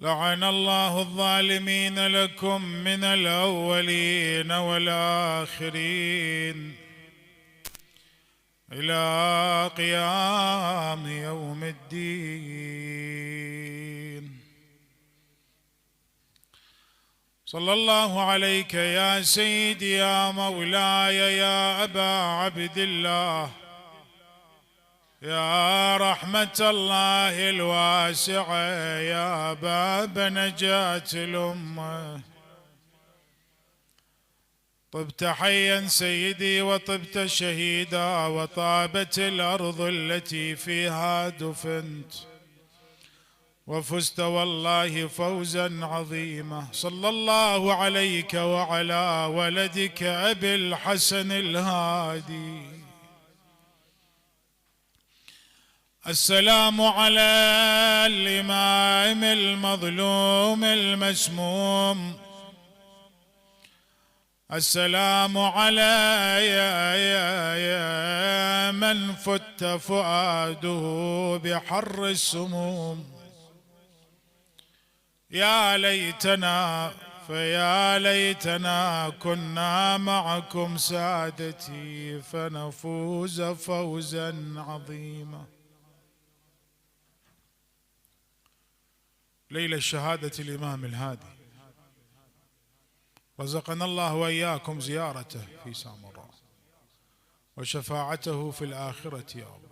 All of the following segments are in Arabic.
لعن الله الظالمين لكم من الأولين والآخرين إلى قيام يوم الدين. صلى الله عليك يا سيدي يا مولاي يا أبا عبد الله، يا رحمة الله الواسعة، يا باب نجاة الأمة. طبت حيا سيدي وطبت شهيدا، وطابت الأرض التي فيها دفنت، وفزت والله فوزا عظيما. صلى الله عليك وعلى ولدك أبي الحسن الهادي. السلام على الإمام المظلوم المسموم، السلام على يا من فت فؤاده بحر السموم. يا ليتنا فيا ليتنا كنا معكم سادتي، فنفوز فوزا عظيما. ليلة شهادة الإمام الهادي، رزقنا الله وإياكم زيارته في سامراء وشفاعته في الآخرة يا الله.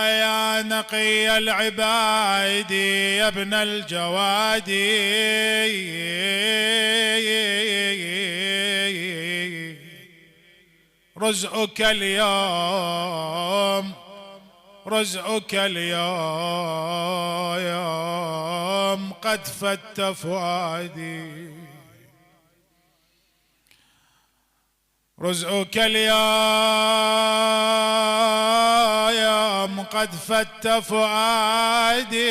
يا نقي العباد يا ابن الجواد، رزقك اليوم رزقك اليوم قد فت فؤادي، رزقك اليوم قد فت فؤادي،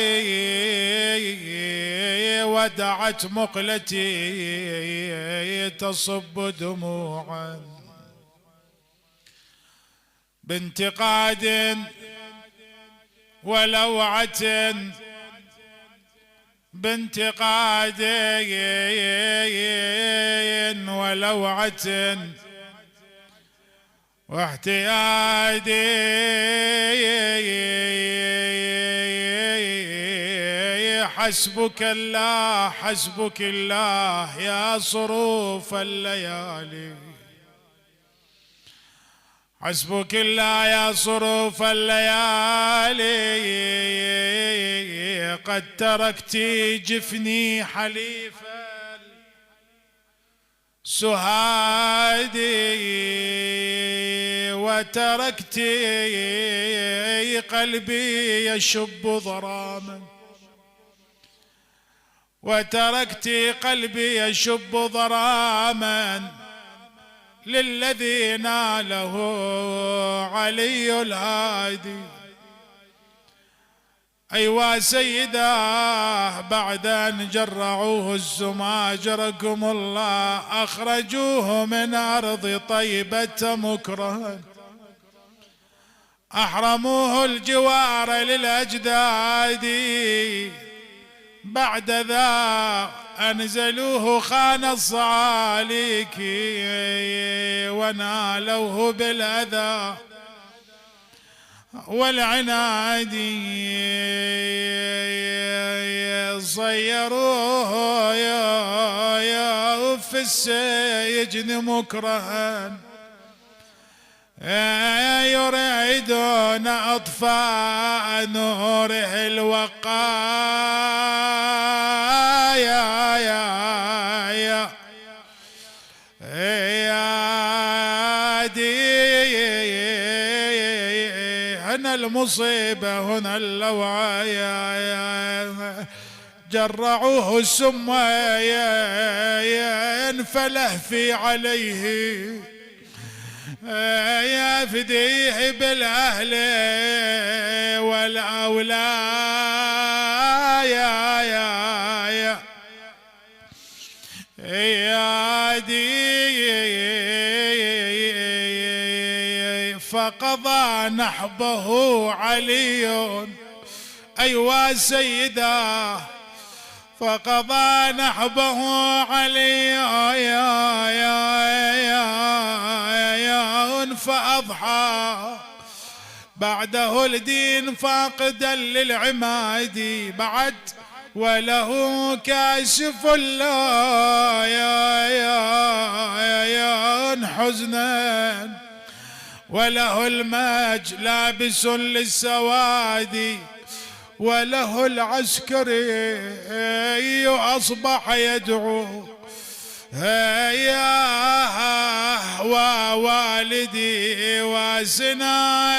ودعت مقلتي تصب دموعا بانتقاد ولوعة، بانتقاد ولوعة واحتياد. حسبك الله حسبك الله يا صروف الليالي، حسبك الله يا صروف الليالي. قد تركت جفني حليف سهادي، وتركت قلبي يشب ضراما، وتركت قلبي يشب ضراما للذي ناله علي الهادي. أيوا سيداه بعد أن جرعوه الزماجركم الله، أخرجوه من أرض طيبة مكرها، أحرموه الجوار للأجداد. بعد ذا أنزلوه خان الصعاليك، ونالوه بالأذى والعناد. صيروه في السجن مكرها، يريدون أطفاء نوره الوقايا. هنا المصيبة هنا اللوعايا، جرعوه السم ينفله في عليه، يفديه بالأهل والأولاد. يا دي فقضى نحبه علي أيوا سيدا فقضى نحبه علي فأضحى بعده الدين فاقدا للعماد بعد وله كاشف الله يا حزنا وله الماج لابس للسواد وله العسكري أصبح يدعو يا ووالدي واسنا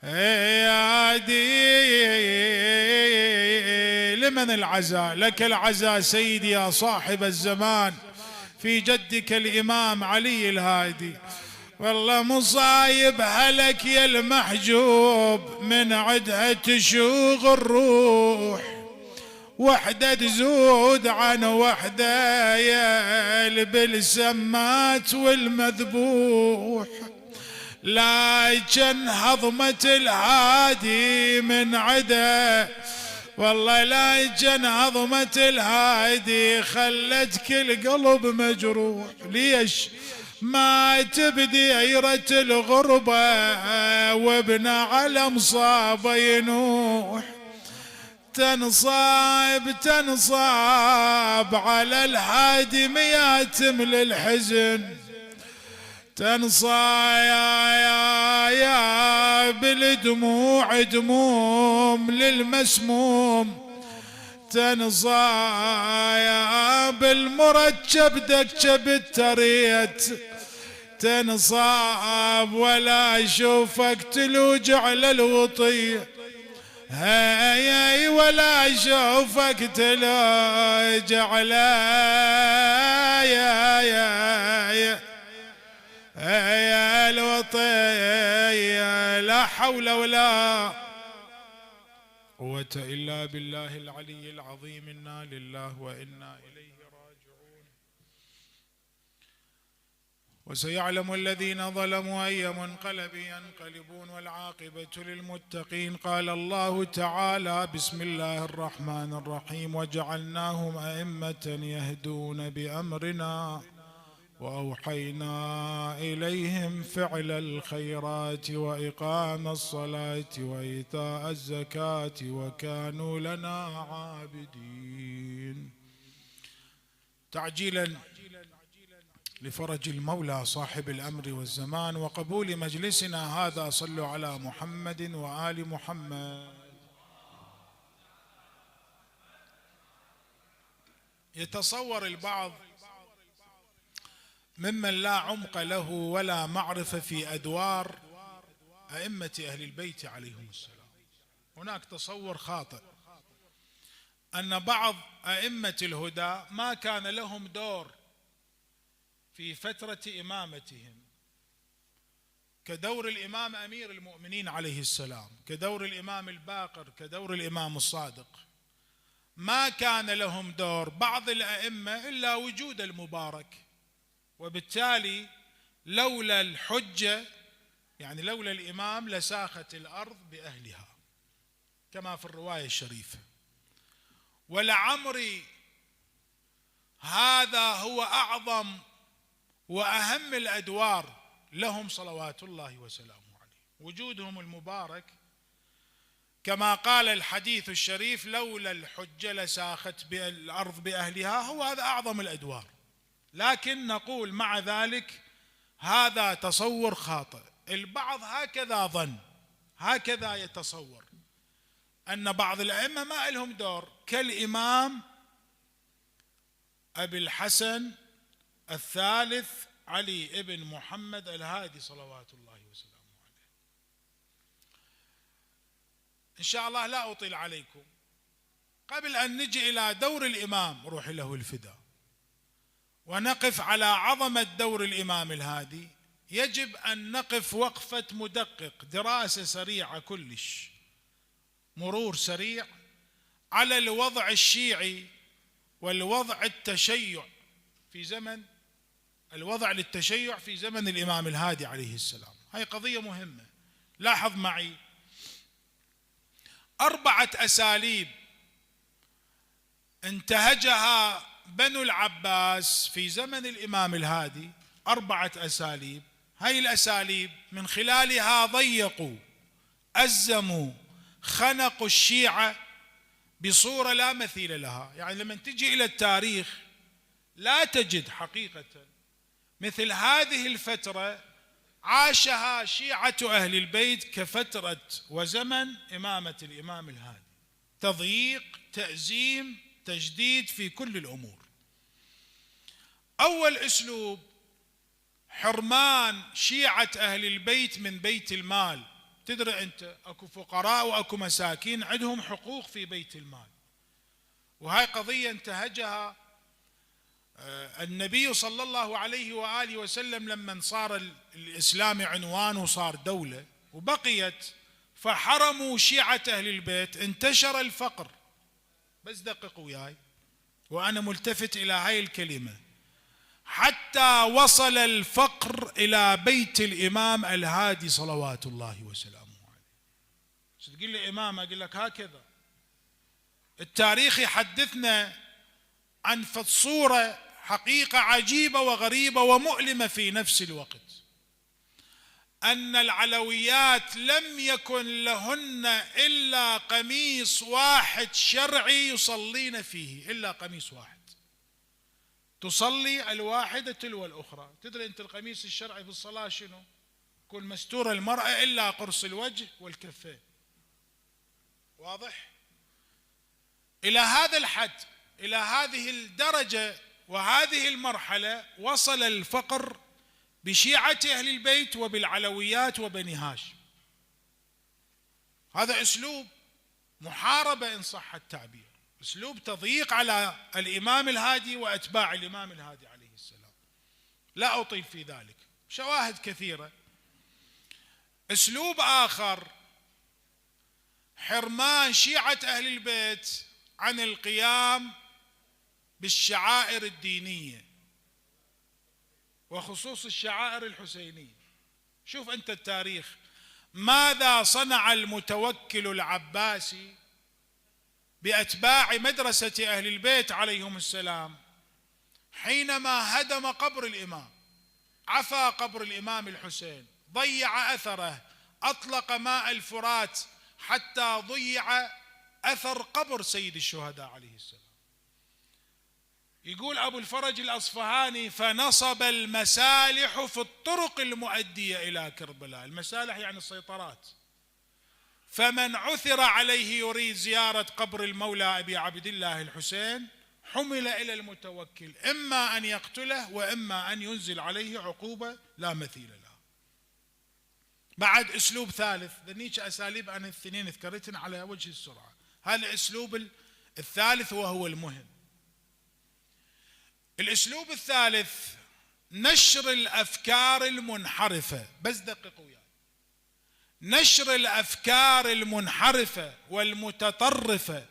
يا دي لمن العزاء؟ لك العزاء سيدي يا صاحب الزمان في جدك الإمام علي الهادي. والله مصايب هلك يا المحجوب من عدها تشوغ الروح وحدة تزود عن وحدة يا بالسمات والمذبوح لكن هضمة الهادي من عدا والله لكن هضمة الهادي خلت كل قلب مجروح. ليش ما تبدي عيرة الغربة وابن على مصابة ينوح تنصاب على الهادي مياتم للحزن يا بالدموع دموم للمسموم يا بالمركب دكب التريت تنصاب ولا اشوفك تلوج على الوطيه هاي ولا اشوفك تلوج على يا الوطيه. لا حول ولا قوة إلا بالله العلي العظيم. إنا لله وإنا إليه راجعون. وسيعلم الذين ظلموا أي منقلب ينقلبون والعاقبة للمتقين. قال الله تعالى بسم الله الرحمن الرحيم وجعلناهم أئمة يهدون بأمرنا وأوحينا إليهم فعل الخيرات وإقام الصلاة وإيتاء الزكاة وكانوا لنا عابدين. تعجيلا لفرج المولى صاحب الأمر والزمان وقبول مجلسنا هذا صلوا على محمد وآل محمد. يتصور البعض ممن لا عمق له ولا معرفة في أدوار أئمة أهل البيت عليهم السلام، هناك تصور خاطئ أن بعض أئمة الهدى ما كان لهم دور في فترة إمامتهم كدور الإمام أمير المؤمنين عليه السلام، كدور الإمام الباقر، كدور الإمام الصادق. ما كان لهم دور بعض الأئمة إلا وجود المبارك، وبالتالي لولا الحجة يعني لولا الإمام لساخت الأرض بأهلها كما في الرواية الشريفة. ولعمري هذا هو أعظم وأهم الأدوار لهم صلوات الله وسلامه عليه، وجودهم المبارك كما قال الحديث الشريف لولا الحجة لساخت الأرض بأهلها، هو هذا أعظم الأدوار. لكن نقول مع ذلك هذا تصور خاطئ. البعض هكذا ظن، هكذا يتصور أن بعض الأئمة ما لهم دور، كالإمام أبي الحسن الثالث علي ابن محمد الهادي صلوات الله وسلامه عليه. إن شاء الله لا أطيل عليكم. قبل أن نجي إلى دور الإمام روح له الفداء ونقف على عظمة دور الإمام الهادي، يجب أن نقف وقفة مدقق، دراسة سريعة كلش، مرور سريع على الوضع الشيعي والوضع التشيع في زمن الوضع للتشيع في زمن الإمام الهادي عليه السلام. هاي قضية مهمة. لاحظ معي 4 أساليب انتهجها بنو العباس في زمن الإمام الهادي، 4 أساليب. هاي الأساليب من خلالها ضيقوا، أزموا، خنقوا الشيعة بصورة لا مثيل لها. يعني لما تجي إلى التاريخ لا تجد حقيقة مثل هذه الفترة عاشها شيعة أهل البيت كفترة وزمن إمامة الإمام الهادي. تضييق، تأزيم، تجديد في كل الأمور. أول أسلوب حرمان شيعة أهل البيت من بيت المال. تدري أنت أكو فقراء وأكو مساكين عندهم حقوق في بيت المال، وهاي قضية انتهجها النبي صلى الله عليه وآله وسلم لما صار الإسلام عنوان وصار دولة وبقيت، فحرموا شيعة أهل البيت، انتشر الفقر. بس دققوا وياي وأنا ملتفت إلى هاي الكلمة، حتى وصل الفقر إلى بيت الإمام الهادي صلوات الله وسلامه عليه. تقول لي إمام، أقول لك هكذا التاريخ يحدثنا عن صورة حقيقة عجيبة وغريبة ومؤلمة في نفس الوقت، أن العلويات لم يكن لهن إلا قميص واحد شرعي يصلين فيه، إلا قميص واحد، تصلي الواحدة تلو الأخرى. تدري أنت القميص الشرعي في الصلاة شنو؟ يكون مستور المرأة إلا قرص الوجه والكفين. واضح؟ إلى هذا الحد، إلى هذه الدرجة وهذه المرحلة وصل الفقر بشيعة أهل البيت وبالعلويات وبني هاشم. هذا أسلوب محاربة إن صح التعبير، أسلوب تضييق على الإمام الهادي وأتباع الإمام الهادي عليه السلام. لا أطيل في ذلك، شواهد كثيرة. أسلوب آخر حرمان شيعة أهل البيت عن القيام بالشعائر الدينية وخصوص الشعائر الحسينية. شوف أنت التاريخ، ماذا صنع المتوكل العباسي بأتباع مدرسة أهل البيت عليهم السلام حينما هدم قبر الإمام، عفى قبر الإمام الحسين، ضيع أثره، أطلق ماء الفرات حتى ضيع أثر قبر سيد الشهداء عليه السلام. يقول أبو الفرج الأصفهاني: فنصب المسالح في الطرق المؤدية إلى كربلاء. المسالح يعني السيطرات. فمن عثر عليه يريد زيارة قبر المولى أبي عبد الله الحسين حمل إلى المتوكل، إما أن يقتله وإما أن ينزل عليه عقوبة لا مثيل لها. بعد أسلوب ثالث، ذنيك أساليب أنا الاثنين ذكرتن على وجه السرعة. هذا الأسلوب الثالث وهو المهم. الأسلوب الثالث نشر الأفكار المنحرفة. بس دققوا وياي، نشر الأفكار المنحرفة والمتطرفة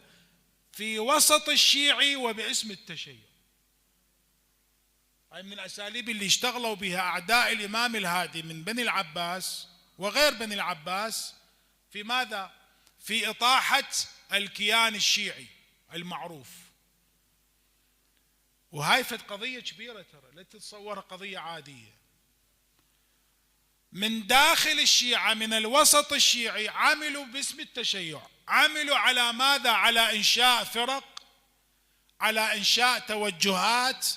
في وسط الشيعي وباسم التشيع. هاي من الأساليب اللي اشتغلوا بها أعداء الإمام الهادي من بني العباس وغير بني العباس في ماذا؟ في إطاحة الكيان الشيعي المعروف. وهاي فد قضية كبيرة ترى، لا تتصورها قضية عادية. من داخل الشيعة من الوسط الشيعي عملوا باسم التشيع، عملوا على ماذا؟ على إنشاء فرق، على إنشاء توجهات،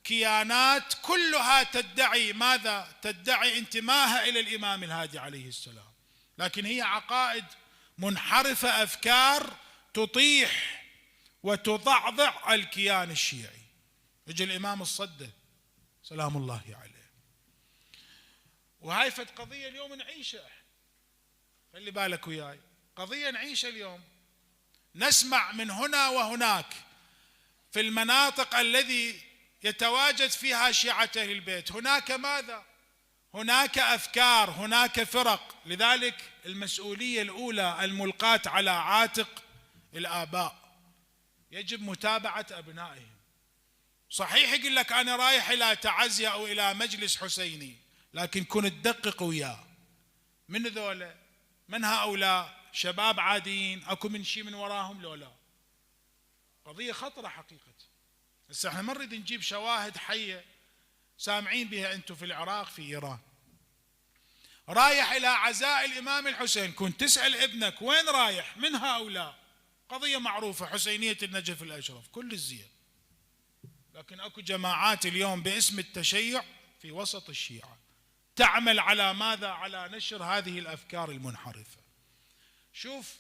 كيانات كلها تدعي ماذا؟ تدعي انتماءها إلى الإمام الهادي عليه السلام، لكن هي عقائد منحرفة، أفكار تطيح وتضعضع الكيان الشيعي. يجي الإمام الصدة سلام الله عليه، وهاي فد قضية اليوم نعيشها. خلي بالك وياي، قضية نعيشها اليوم، نسمع من هنا وهناك في المناطق الذي يتواجد فيها شيعة أهل البيت، هناك ماذا؟ هناك أفكار، هناك فرق. لذلك المسؤولية الأولى الملقاة على عاتق الآباء، يجب متابعة أبنائهم. صحيح يقول لك أنا رايح إلى تعزية أو إلى مجلس حسيني، لكن كن تدقق وياه، من ذولا؟ من هؤلاء؟ شباب عاديين؟ أكو من شيء من وراهم؟ لو لا، قضية خطرة حقيقة. بس احنا ما نريد نجيب شواهد حية سامعين بها أنتم في العراق، في إيران. رايح إلى عزاء الإمام الحسين، كنت تسأل ابنك وين رايح؟ من هؤلاء؟ قضية معروفة، حسينية النجف الأشرف، كل الزين. لكن أكو جماعات اليوم باسم التشيع في وسط الشيعة تعمل على ماذا؟ على نشر هذه الأفكار المنحرفة. شوف،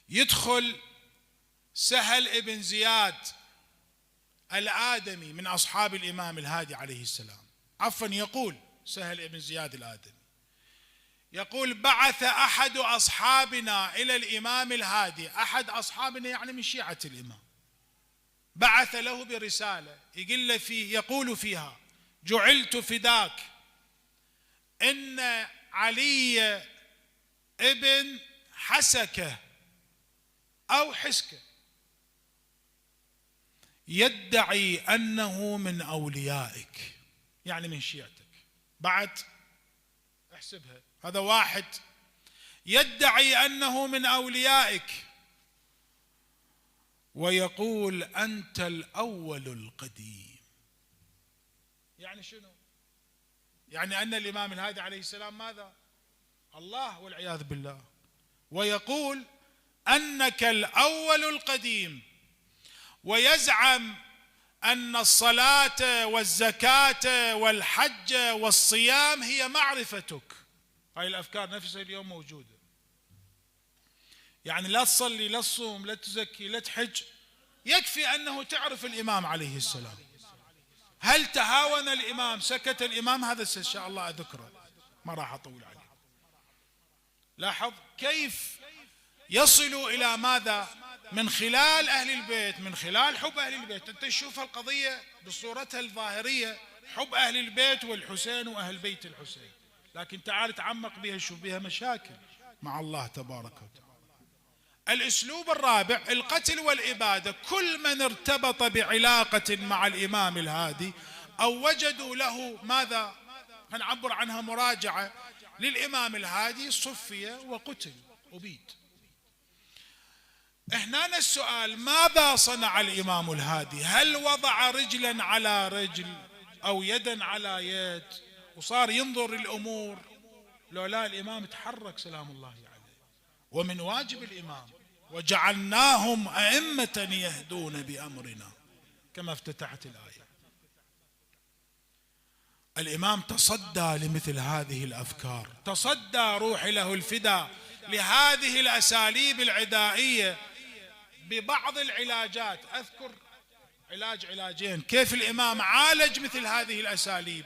يدخل سهل ابن زياد الآدمي من أصحاب الإمام الهادي عليه السلام، عفوا، يقول سهل ابن زياد الآدمي يقول: بعث أحد أصحابنا إلى الإمام الهادي، أحد أصحابنا يعني من شيعة الإمام، بعث له برسالة يقول فيها: جعلت فداك، إن علي ابن حسكة أو حسكة يدعي أنه من أوليائك، يعني من شيعتك. بعد احسبها، هذا واحد يدعي أنه من أوليائك ويقول أنت الأول القديم. يعني شنو؟ يعني أن الإمام الهادي عليه السلام ماذا؟ الله والعياذ بالله. ويقول أنك الأول القديم، ويزعم أن الصلاة والزكاة والحج والصيام هي معرفتك. هاي الأفكار نفسها اليوم موجودة. يعني لا تصلي، لا تصوم، لا تزكي، لا تحج، يكفي أنه تعرف الإمام عليه السلام. هل تهاون الإمام؟ سكت الإمام؟ هذا إن شاء الله أذكره، ما راح أطول عليه. لاحظ كيف يصلوا إلى ماذا؟ من خلال أهل البيت، من خلال حب أهل البيت. أنت تشوف القضية بصورتها الظاهرية، حب أهل البيت والحسين وأهل بيت الحسين، لكن تعال تعمق بها، شوف بها مشاكل مع الله تبارك وتعالى. الأسلوب الرابع: القتل والإبادة. كل من ارتبط بعلاقة مع الإمام الهادي أو وجدوا له ماذا؟ هنعبر عنها مراجعة للإمام الهادي، صفي وقتل أبيد. هنا السؤال: ماذا صنع الإمام الهادي؟ هل وضع رجلا على رجل أو يدا على يد وصار ينظر الأمور؟ لو لا، الإمام تحرك سلام الله عليه. ومن واجب الإمام: وجعلناهم أئمة يهدون بأمرنا، كما افتتحت الآية. الإمام تصدى لمثل هذه الأفكار، تصدى روحي له الفداء لهذه الأساليب العدائية ببعض العلاجات. أذكر علاجين كيف الإمام عالج مثل هذه الأساليب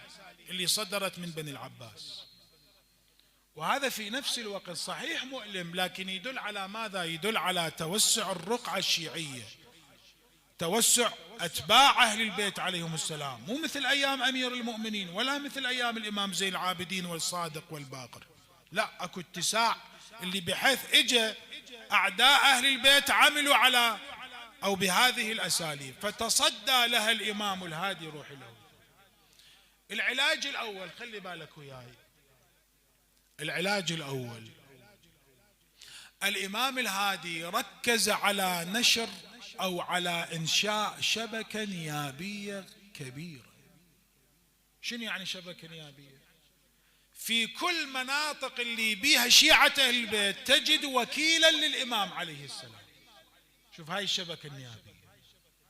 اللي صدرت من بني العباس. وهذا في نفس الوقت صحيح مؤلم، لكن يدل على ماذا؟ يدل على توسع الرقعة الشيعية، توسع أتباع أهل البيت عليهم السلام، مو مثل أيام أمير المؤمنين ولا مثل أيام الإمام زين العابدين والصادق والباقر. لا، أكو اتساع، اللي بحيث إجا أعداء أهل البيت عملوا على أو بهذه الأساليب، فتصدى لها الإمام الهادي روحي له. العلاج الأول، خلي بالك وياي، العلاج الأول: الإمام الهادي ركز على نشر أو على إنشاء شبكة نيابية كبيرة. شنو يعني شبكة نيابية؟ في كل مناطق اللي بيها شيعة أهل البيت تجد وكيلا للإمام عليه السلام. شوف هاي الشبكة النيابية،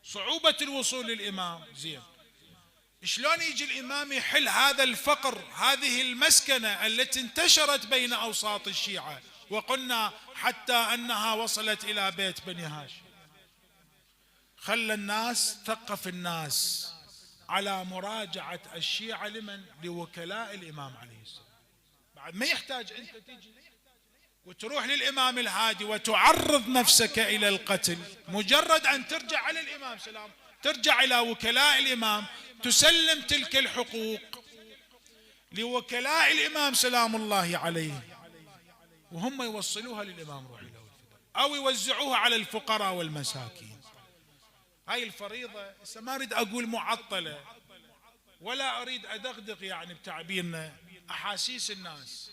صعوبة الوصول للإمام. زين، شلون يجي الإمام يحل هذا الفقر، هذه المسكنة التي انتشرت بين أوساط الشيعة، وقلنا حتى أنها وصلت إلى بيت بني هاشم؟ خلى الناس، ثقف الناس على مراجعة الشيعة لمن؟ لوكلاء الإمام عليه السلام. بعد ما يحتاج أنت تجي وتروح للإمام الهادي وتعرض نفسك إلى القتل، مجرد أن ترجع على الإمام سلام، ترجع إلى وكلاء الإمام، تسلم تلك الحقوق لوكلاء الإمام سلام الله عليه، وهم يوصلوها للإمام روحي له الفداء، أو يوزعوها على الفقراء والمساكين. هاي الفريضة ما أريد أقول معطلة ولا أريد أدغدغ يعني بتعبيرنا أحاسيس الناس،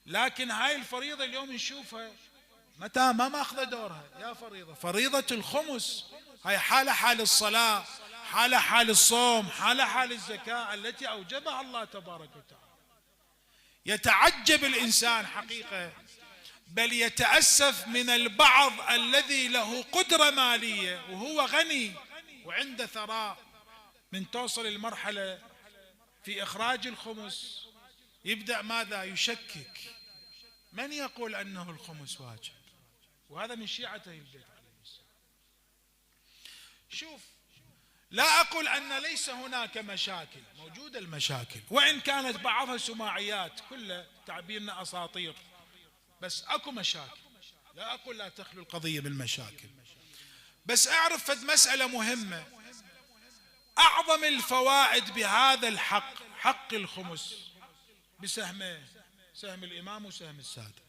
لكن هاي الفريضة اليوم نشوفها متى ما ماخذة دورها. يا فريضة الخمس، هاي حالة حال الصلاة، حالة حال الصوم، حالة حال الزكاة التي أوجبها الله تبارك وتعالى. يتعجب الإنسان حقيقة، بل يتأسف من البعض الذي له قدرة مالية وهو غني وعنده ثراء، من توصل المرحلة في إخراج الخمس يبدأ ماذا؟ يشكك. من يقول أنه الخمس واجب؟ وهذا من شيعة أهل البيت عليه السلام. شوف، لا أقول أن ليس هناك مشاكل، موجودة المشاكل، وإن كانت بعضها سماعيات، كل تعبيرنا أساطير، بس أكو مشاكل، لا أقول لا تخلو القضية بالمشاكل. بس أعرف فد مسألة مهمة، أعظم الفوائد بهذا الحق، حق الخمس بسهمين، سهم الإمام وسهم السادة،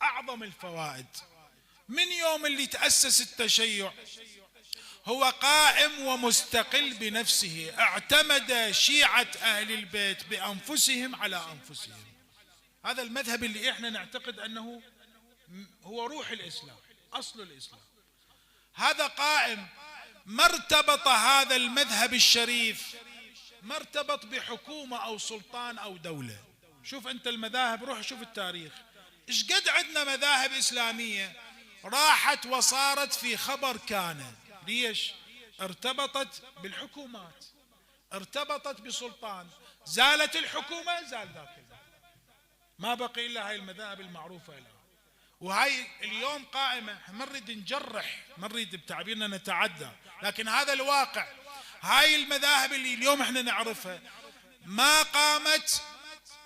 أعظم الفوائد. من يوم اللي تأسس التشيع هو قائم ومستقل بنفسه، اعتمد شيعة أهل البيت بأنفسهم على أنفسهم. هذا المذهب اللي احنا نعتقد أنه هو روح الإسلام، أصل الإسلام، هذا قائم. ما ارتبط هذا المذهب الشريف، ما ارتبط بحكومة أو سلطان أو دولة. شوف أنت المذاهب، روح شوف التاريخ، إيش قد عندنا مذاهب إسلامية راحت وصارت في خبر كان. ليش؟ ارتبطت بالحكومات، ارتبطت بسلطان، زالت الحكومة زال ذاك، ما بقي إلا هاي المذاهب المعروفة الآن. وهاي اليوم قائمة، ما نريد نجرح، ما نريد بتعبيرنا نتعدى، لكن هذا الواقع. هاي المذاهب اللي اليوم احنا نعرفها ما قامت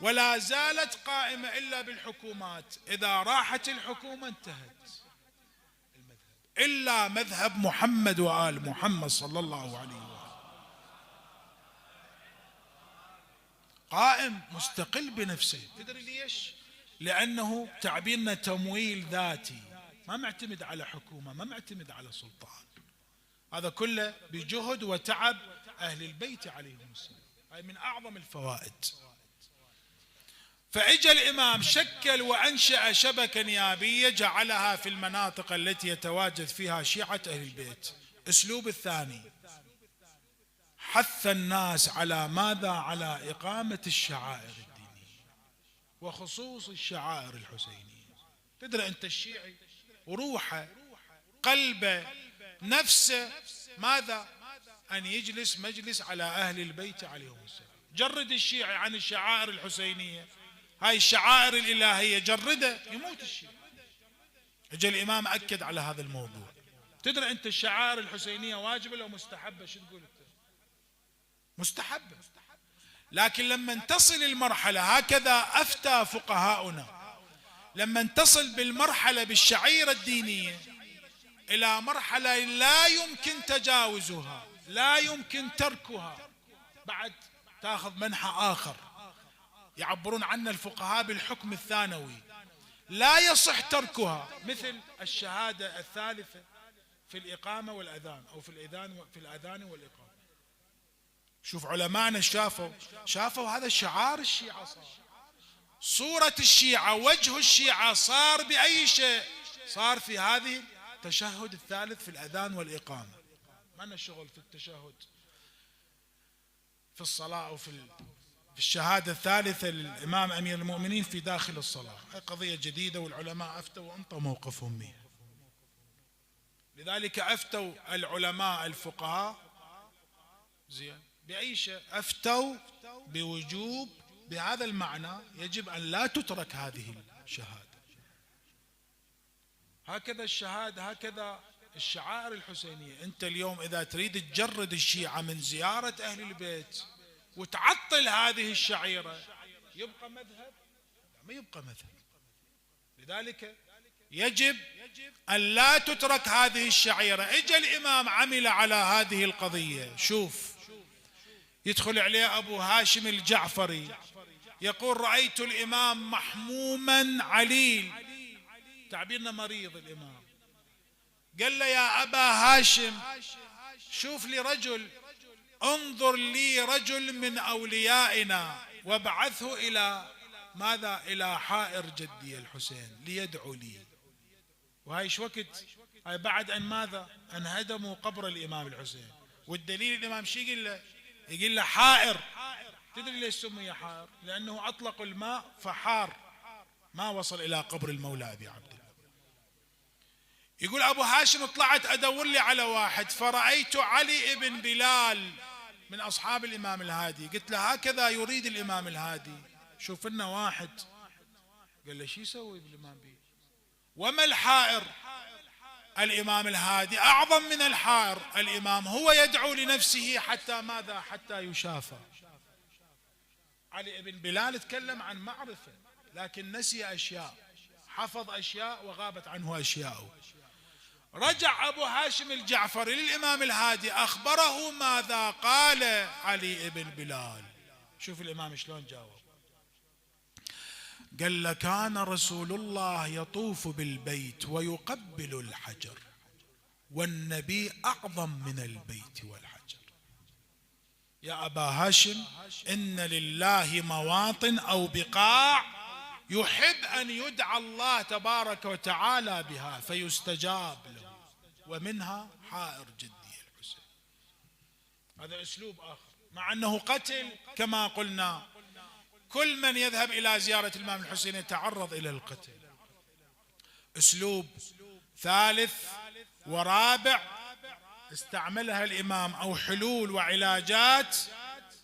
ولا زالت قائمة إلا بالحكومات. إذا راحت الحكومة انتهت المذهب، إلا مذهب محمد وآل محمد صلى الله عليه وسلم، قائم مستقل بنفسه. تدري ليش؟ لأنه تعبيرنا تمويل ذاتي، ما معتمد على حكومة، ما معتمد على سلطان، هذا كله بجهد وتعب أهل البيت عليهم السلام. هاي من أعظم الفوائد. فإجا الإمام شكل وأنشأ شبكة نيابية جعلها في المناطق التي يتواجد فيها شيعة أهل البيت. أسلوب الثاني، حث الناس على ماذا؟ على إقامة الشعائر الدينية، وخصوص الشعائر الحسينية. تدري أنت الشيعي وروحه قلبه نفسه ماذا؟ أن يجلس مجلس على أهل البيت عليهم السلام. جرد الشيعي عن الشعائر الحسينية، هاي الشعائر الإلهية، جرده يموت الشيعي. اجى الإمام أكد على هذا الموضوع. تدري أنت الشعائر الحسينية واجبة لو مستحبة؟ شو تقول أنت؟ مستحبة. لكن لما تصل المرحلة، هكذا أفتى فقهاؤنا، لما تصل بالمرحلة بالشعيرة الدينية إلى مرحلة لا يمكن تجاوزها، لا يمكن تركها، بعد تأخذ منحى آخر يعبرون عنه الفقهاء بالحكم الثانوي، لا يصح تركها، مثل الشهادة الثالثة في الإقامة والأذان، أو في الأذان والإقامة. شوف علماءنا شافوا هذا شعار الشيعة، صورة الشيعة، وجه الشيعة صار بأي شيء؟ صار في هذه التشهد الثالث في الأذان والإقامة. ما لنا شغل في التشهد في الصلاة أو في الشهادة الثالثة للإمام أمير المؤمنين في داخل الصلاة. هذه قضية جديدة، والعلماء أفتوا وأنطوا موقفهم بها. لذلك أفتوا العلماء الفقهاء زين بأي شيء؟ أفتوا بوجوب، بهذا المعنى يجب أن لا تترك هذه الشهادة. هكذا الشهادة، هكذا الشعائر الحسينية. أنت اليوم إذا تريد تجرد الشيعة من زيارة أهل البيت وتعطل هذه الشعيرة، يبقى مذهب؟ ما يبقى مذهب. لذلك يجب أن لا تترك هذه الشعيرة. اجى الإمام عمل على هذه القضية. شوف، يدخل عليه أبو هاشم الجعفري يقول: رأيت الإمام محموما عليل، تعبيرنا مريض الإمام. قال له: يا أبا هاشم، شوف لي رجل، انظر لي رجل من أوليائنا وابعثه إلى ماذا؟ إلى حائر جدي الحسين ليدعو لي. وهاي شو وقت؟ هاي بعد أن ماذا؟ أن هدموا قبر الإمام الحسين. والدليل الإمام شو يقول له؟ يقول له حائر. تدري ليش سمي حائر؟ لأنه أطلقوا الماء فحار، ما وصل إلى قبر المولى أبي عبد الله. يقول أبو هاشم طلعت أدور لي على واحد فرأيت علي بن بلال من أصحاب الإمام الهادي، قلت له هكذا يريد الإمام الهادي، شوف لنا واحد. قال له شو يسوي بالإمام بيه؟ وما الحائر؟ الإمام الهادي أعظم من الحائر. الإمام هو يدعو لنفسه حتى ماذا؟ حتى يشافى. علي بن بلال تكلم عن معرفة لكن نسي أشياء، حفظ أشياء وغابت عنه أشياء. رجع أبو هاشم الجعفري للإمام الهادي أخبره ماذا قال علي بن بلال. شوف الإمام شلون جاوب. قال له كان رسول الله يطوف بالبيت ويقبل الحجر، والنبي أعظم من البيت والحجر. يا أبا هاشم إن لله مواطن أو بقاع يحب أن يدعى الله تبارك وتعالى بها فيستجاب له، ومنها حائر جدي الحسين. هذا أسلوب آخر، مع أنه قتل كما قلنا. كل من يذهب إلى زيارة الإمام الحسين يتعرض إلى القتل. أسلوب ثالث ورابع استعملها الإمام أو حلول وعلاجات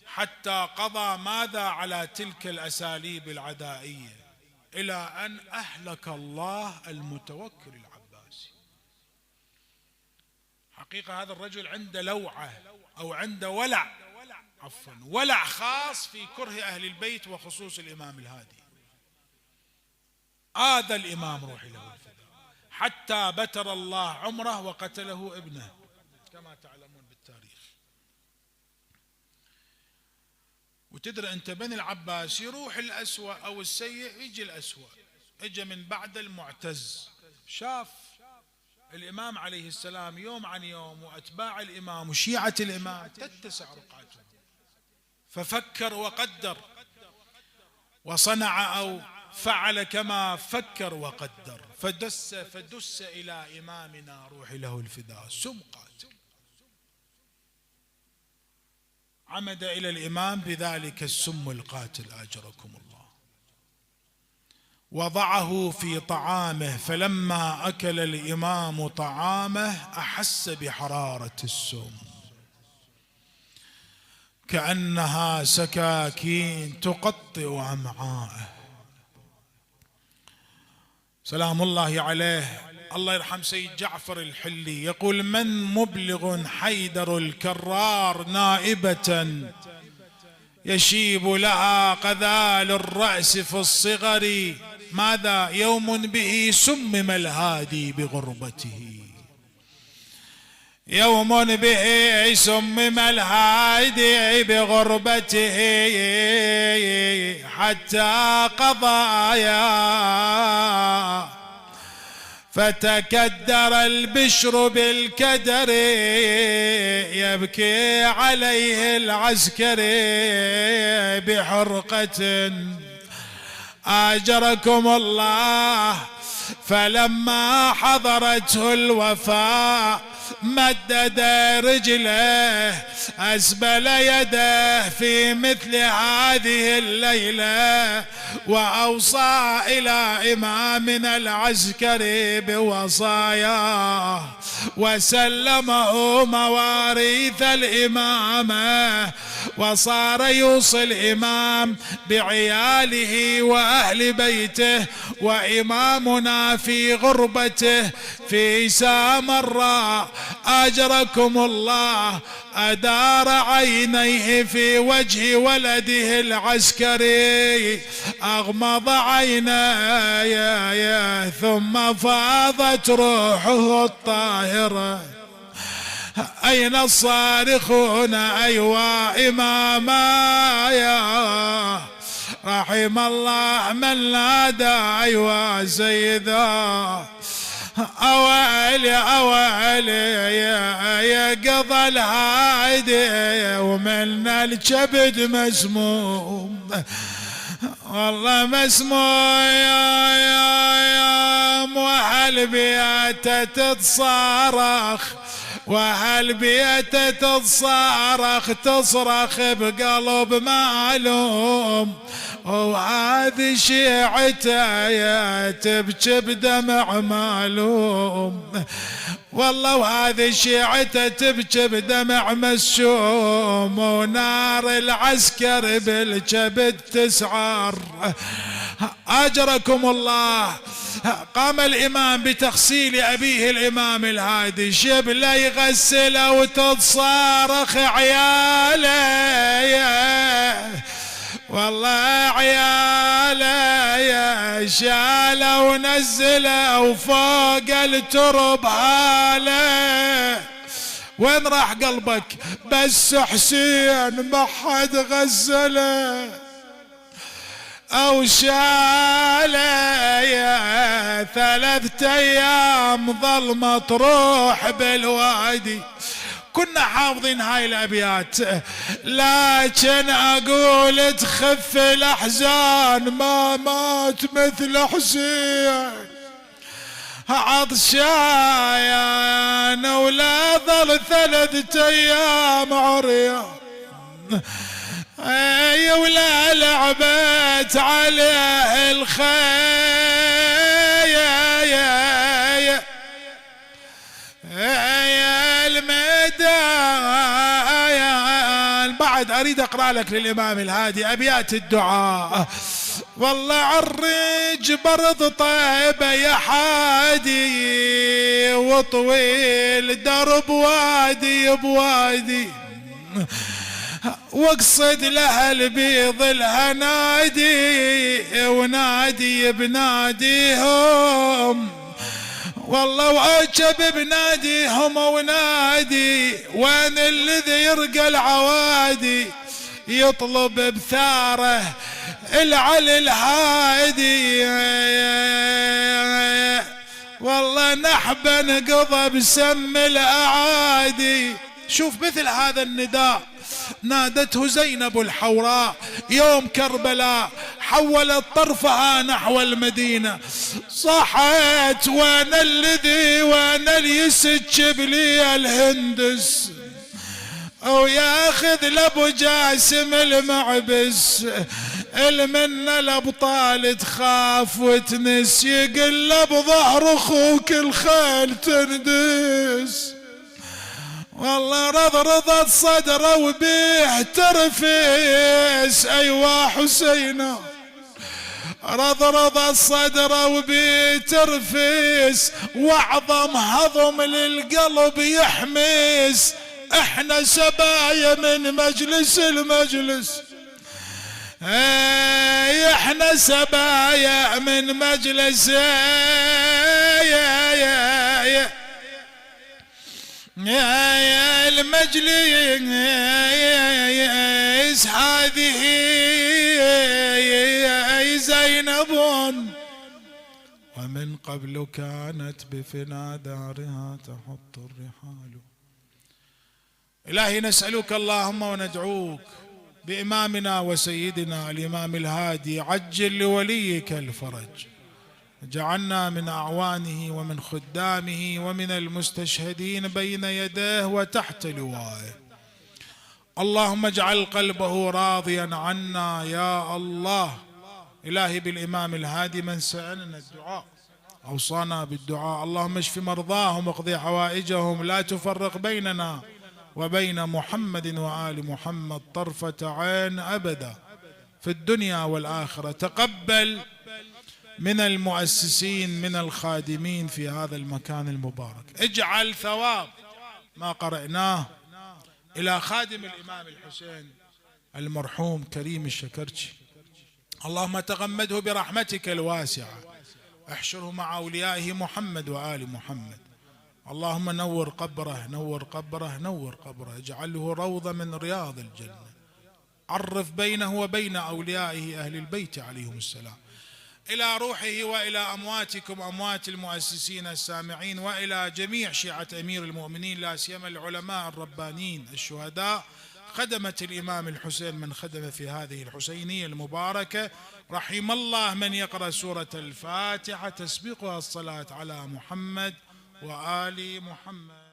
حتى قضى ماذا على تلك الأساليب العدائية، إلى أن أهلك الله المتوكل العباسي. حقيقة هذا الرجل عنده لوعة أو عنده ولع خاص في كره أهل البيت وخصوص الإمام الهادي. آذى الإمام روحي له الفداء حتى بتر الله عمره وقتله ابنه كما تعلمون بالتاريخ. وتدري أنت بني العباس يروح الأسوأ أو السيء يجي الأسوأ. اجى من بعد المعتز، شاف الإمام عليه السلام يوم عن يوم وأتباع الإمام وشيعة الإمام تتسع رقعتهم، ففكر وقدر وصنع أو فعل كما فكر وقدر، فدس إلى إمامنا روحي له الفداء سم قاتل. عمد إلى الإمام بذلك السم القاتل أجركم الله، وضعه في طعامه، فلما أكل الإمام طعامه أحس بحرارة السم كأنها سكاكين تقطع أمعاءه. سلام الله عليه. الله يرحم سيد جعفر الحلي يقول من مبلغ حيدر الكرار نائبة يشيب لها قذال الرأس في الصغر، ماذا يوم به سمم الهادي بغربته، يوم به سمم الهادي بغربته حتى قضايا فتكدر البشر بالكدر يبكي عليه العسكري بحرقة أجركم الله. فلما حضرته الوفاة مدد رجله أسبل يده في مثل هذه الليلة، وأوصى إلى إمامنا العسكري بوصاياه وسلمه مواريث الإمامة، وصار يوصي الإمام بعياله وأهل بيته، وإمامنا في غربته في سامراء أجركم الله أدار عينيه في وجه ولده العسكري، أغمض عينيه ثم فاضت روحه الطاهرة. أين الصارخون أيوا إماما يا رحم الله من نادى أيوا سيدا، أويلي أويلي يا قضى الهادي وملنا الكبد مسموم، والله مسموم يا وهالبيت تتصارخ، وهالبيت تتصارخ تصرخ بقلب معلوم، وهذه شيعته يا تبكي بدمع معلوم، والله وهذه شيعته تبكي بدمع مسوم، ونار العسكر بالكبد تسعر. أجركم الله. قام الإمام بتغسيل أبيه الإمام الهادي، شبله يغسله وتتصارخ عياله، والله عياله يا شاله ونزله وفوق الترب هاله. وين راح قلبك؟ بس حسين ما حد غسله أو شاله، يا 3 أيام ظل مطروح بالوادي. كنا حافظين هاي الأبيات، لكن أقول تخف الأحزان ما مات مثل حسين، عطشان ولا ظل 3 أيام عريان، اي ولا لعبت عليه الخيل يا الميدان. بعد اريد اقرا لك للامام الهادي ابيات الدعاء. والله عرج برض طيبه يا حادي، وطويل درب وادي بوادي، واقصد لها البيض الهنادي، ونادي بناديهم، والله واجب بناديهم ونادي، وين الذي يرقى العوادي يطلب بثاره العلي الهادي، والله نحبا نقضى بسم الاعادي. شوف مثل هذا النداء نادته زينب الحوراء يوم كربلاء، حولت طرفها نحو المدينة، صحت وين الذي وين اللي يسكب لي الهندس، او ياخذ لابو جاسم المعبس، المن الابطال تخاف وتنس، يقلب ظهر اخوك الخيل تندس، والله رضرضت صدره وبيه ترفيس، ايوا حسينا رضرضت صدره وبيه ترفيس، واعظم هضم للقلب يحمس، احنا سبايا من مجلس المجلس، احنا سبايا من مجلس يا المجلس، هذه زينب ومن قبل كانت بفنا دارها تحط الرحال. إلهي نسألك اللهم وندعوك بإمامنا وسيدنا الإمام الهادي، عجل لوليك الفرج، جعلنا من أعوانه ومن خدامه ومن المستشهدين بين يديه وتحت لوائه. اللهم اجعل قلبه راضيا عنا يا الله. إلهي بالإمام الهادي من سألنا الدعاء أوصانا بالدعاء، اللهم اشف مرضاهم واقضي حوائجهم، لا تفرق بيننا وبين محمد وآل محمد طرفة عين أبدا في الدنيا والآخرة. تقبل من المؤسسين من الخادمين في هذا المكان المبارك، اجعل ثواب ما قرأناه إلى خادم الإمام الحسين المرحوم كريم الشكرتشي، اللهم تغمده برحمتك الواسعة، احشره مع أوليائه محمد وآل محمد، اللهم نور قبره نور قبره نور قبره، اجعله روضة من رياض الجنة، عرف بينه وبين أوليائه أهل البيت عليهم السلام، إلى روحه وإلى أمواتكم أموات المؤسسين السامعين، وإلى جميع شيعة أمير المؤمنين، لا سيما العلماء الربانيين الشهداء خدمة الإمام الحسين من خدم في هذه الحسينية المباركة. رحم الله من يقرأ سورة الفاتحة تسبقها الصلاة على محمد وآل محمد.